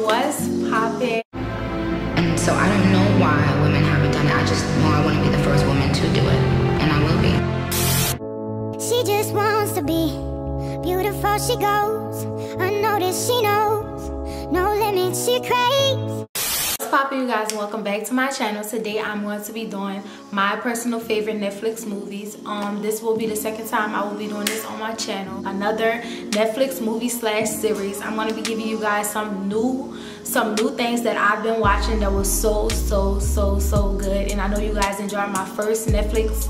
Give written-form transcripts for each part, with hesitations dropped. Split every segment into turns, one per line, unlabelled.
What's poppin'?
And so I don't know why women haven't done it. I just know I want to be the first woman to do it, and I will be.
She just wants to be beautiful. She goes unnoticed. She knows no limits. She craves.
What's poppin', you guys? Welcome back to my channel. Today I'm going to be doing my personal favorite Netflix movies. This will be the second time I will be doing this on my channel. Another Netflix movie slash series. I'm going to be giving you guys some new things that I've been watching that was so good, and I know you guys enjoyed my first Netflix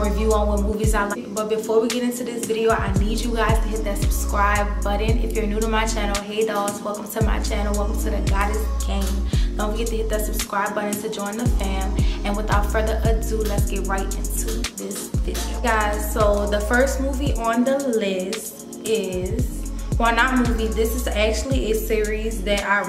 review on what movies I like. But before we get into this video, I need you guys to hit that subscribe button. If you're new to my channel, hey dolls, welcome to my channel, welcome to the Goddess Gang. Don't forget to hit that subscribe button to join the fam. And without further ado, let's get right into this video, guys. So the first movie on the list is, well, not movie, this is actually a series that I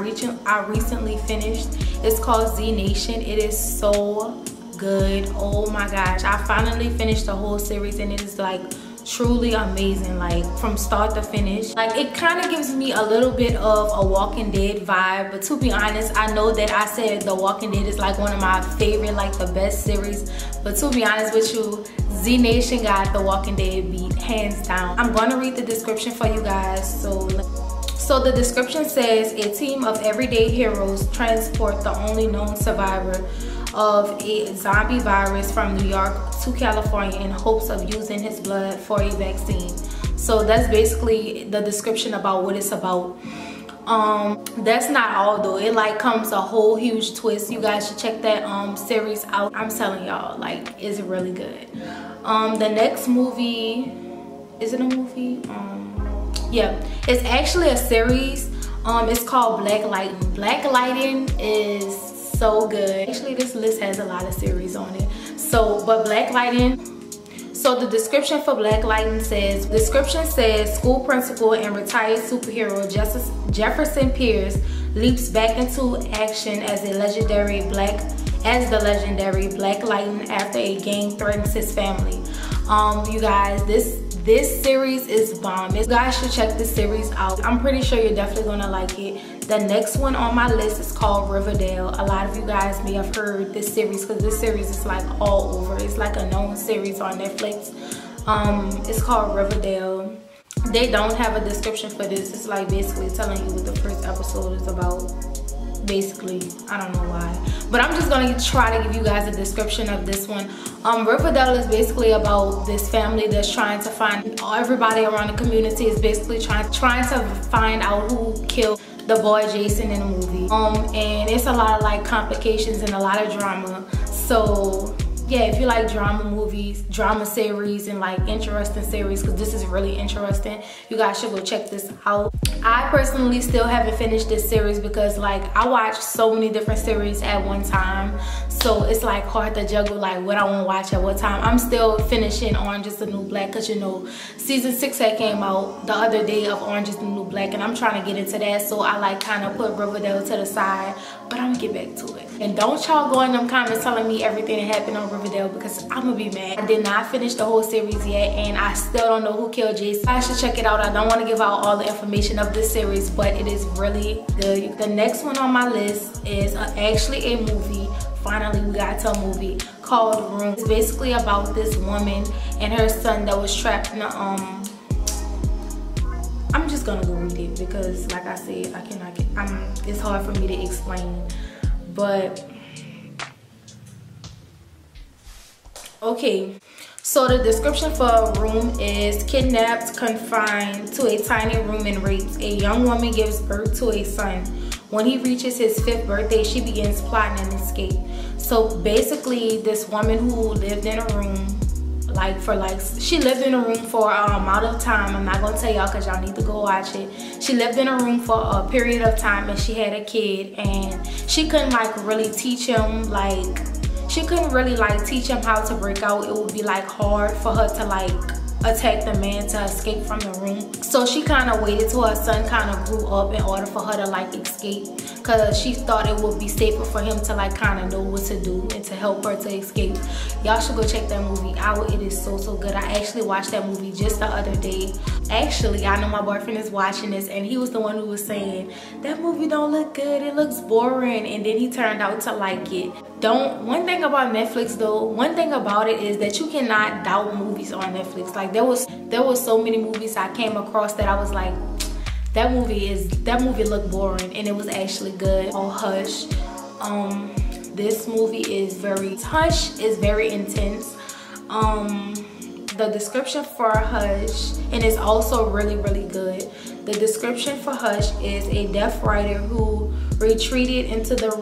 recently finished. It's called Z Nation. It is so good. Oh my gosh, I finally finished the whole series, and it is like truly amazing, like from start to finish. Like, it kind of gives me a little bit of a Walking Dead vibe, but to be honest, I know that I said The Walking Dead is like one of my favorite, like the best series, but to be honest with you, Z Nation got The Walking Dead beat hands down. I'm gonna read the description for you guys. So the description says, a team of everyday heroes transport the only known survivor of a zombie virus from New York to California in hopes of using his blood for a vaccine. So that's basically the description about what it's about. That's not all though. It like comes a whole huge twist. You guys should check that series out. I'm telling y'all, like, it's really good. The next movie, is it a movie? Yeah, it's actually a series. It's called Black Lightning. Black Lightning is so good. Actually, this list has a lot of series on it. But Black Lightning, so the description for Black Lightning says, school principal and retired superhero Jefferson Pierce leaps back into action as the legendary Black Lightning after a gang threatens his family. You guys, this series is bomb. You guys should check this series out. I'm pretty sure you're definitely gonna like it. The next one on my list is called Riverdale. A lot of you guys may have heard this series because this series is like all over. It's like a known series on Netflix. It's called Riverdale. They don't have a description for this. It's like basically telling you what the first episode is about. Basically, I don't know why, but I'm just gonna try to give you guys a description of this one. Riverdale is basically about this family that's trying to find, everybody around the community is basically trying to find out who killed the boy Jason in the movie. And it's a lot of like complications and a lot of drama. So yeah, if you like drama movies, drama series, and like interesting series, because this is really interesting, you guys should go check this out. I personally still haven't finished this series because like I watch so many different series at one time, so it's like hard to juggle like what I want to watch at what time. I'm still finishing Orange is the New Black because, you know, season 6 that came out the other day of Orange is the New Black, and I'm trying to get into that, so I like kind of put Riverdale to the side, but I'm gonna get back to it. And don't y'all go in them comments telling me everything that happened on Riverdale, because I'm gonna be mad. I did not finish the whole series yet, and I still don't know who killed Jason. I should check it out. I don't want to give out all the information of this series, but it is really good. The next one on my list is actually a movie. Finally, we got to a movie called Room. It's basically about this woman and her son that was trapped in a I'm just gonna go read it because, like I said, I cannot get. It's hard for me to explain, but okay. So the description for Room is: kidnapped, confined to a tiny room and raped, a young woman gives birth to a son. When he reaches his 5th birthday, she begins plotting an escape. So basically, this woman who lived in a room, she lived in a room for an amount of time. I'm not gonna tell y'all because y'all need to go watch it. She lived in a room for a period of time, and she had a kid, and she couldn't like really teach him how to break out. It would be like hard for her to like attack the man to escape from the room. So she kind of waited till her son kind of grew up in order for her to like escape, because she thought it would be safer for him to like kind of know what to do and to help her to escape. Y'all should go check that movie out. It is so good. I actually watched that movie just the other day. Actually, I know my boyfriend is watching this, and he was the one who was saying that movie don't look good, it looks boring, and then he turned out to like it. One thing about Netflix though, one thing about it is that you cannot doubt movies on Netflix. Like there was so many movies I came across that I was like, that movie looked boring, and it was actually good. Oh, Hush. This movie is very intense. The description for Hush, and it's also really good. The description for Hush is a deaf writer who retreated into the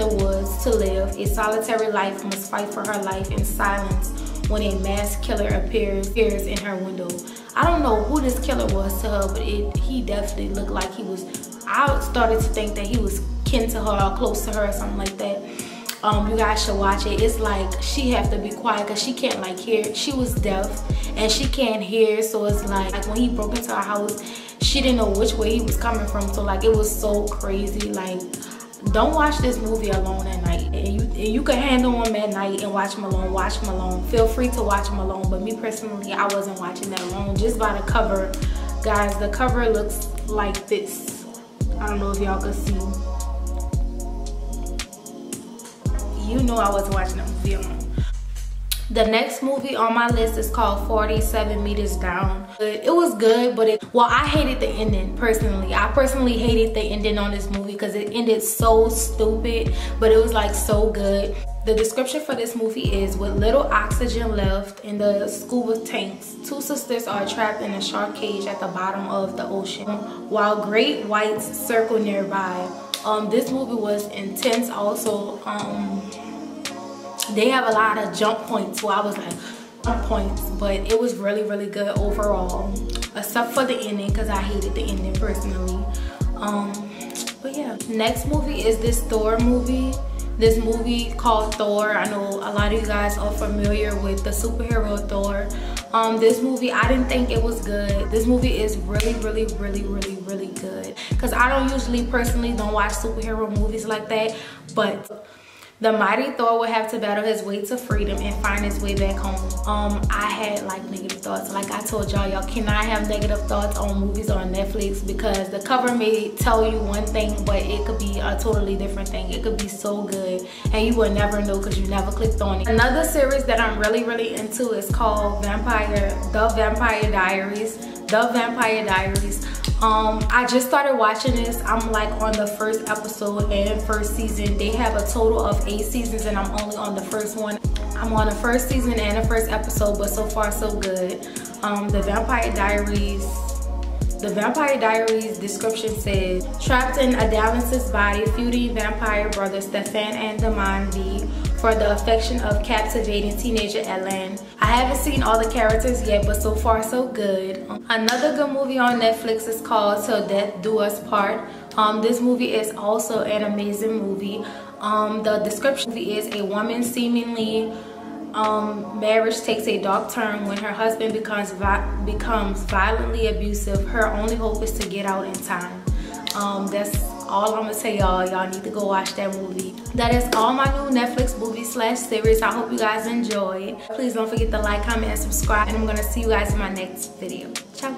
woods to live a solitary life, must fight for her life in silence when a mass killer appears in her window. I don't know who this killer was to her, but he definitely looked like he was, I started to think that he was kin to her or close to her or something like that. You guys should watch it. It's like she have to be quiet because she can't like hear. She was deaf and she can't hear, so it's like when he broke into her house, she didn't know which way he was coming from. So like it was so crazy. Like, don't watch this movie alone at night. And you can handle them at night and watch them alone. Feel free to watch them alone. But me personally, I wasn't watching that alone. Just by the cover, guys, the cover looks like this. I don't know if y'all can see. You know I wasn't watching that movie alone. The next movie on my list is called 47 Meters Down. It was good, but I hated the ending personally. I personally hated the ending on this movie because it ended so stupid, but it was like so good. The description for this movie is, with little oxygen left in the scuba tanks, two sisters are trapped in a shark cage at the bottom of the ocean while great whites circle nearby. This movie was intense also. They have a lot of jump points, so I was like, jump points, but it was really good overall, except for the ending because I hated the ending personally. But yeah, next movie is this Thor movie. This movie called Thor. I know a lot of you guys are familiar with the superhero Thor. This movie, I didn't think it was good. This movie is really good, because I don't usually personally don't watch superhero movies like that, but the mighty Thor will have to battle his way to freedom and find his way back home. I had like negative thoughts. Like I told y'all cannot have negative thoughts on movies on Netflix, because the cover may tell you one thing, but it could be a totally different thing. It could be so good and you will never know because you never clicked on it. Another series that I'm really into is called The Vampire Diaries. The Vampire Diaries. I just started watching this. I'm like on the first episode and first season. They have a total of 8 seasons and I'm only on the first one. I'm on the first season and the first episode, but so far so good. The Vampire Diaries description says, trapped in Adalis's body, feuding vampire brothers Stefan and Damon V for the affection of captivating teenager Ellen. I haven't seen all the characters yet, but so far so good. Another good movie on Netflix is called Till Death Do Us Part. This movie is also an amazing movie. The description is, a woman seemingly marriage takes a dark turn when her husband becomes violently abusive. Her only hope is to get out in time. That's all I'm gonna tell y'all. Y'all need to go watch that movie. That is all my new Netflix movie/series. I hope you guys enjoyed. Please don't forget to like, comment, and subscribe, and I'm gonna see you guys in my next video. Ciao.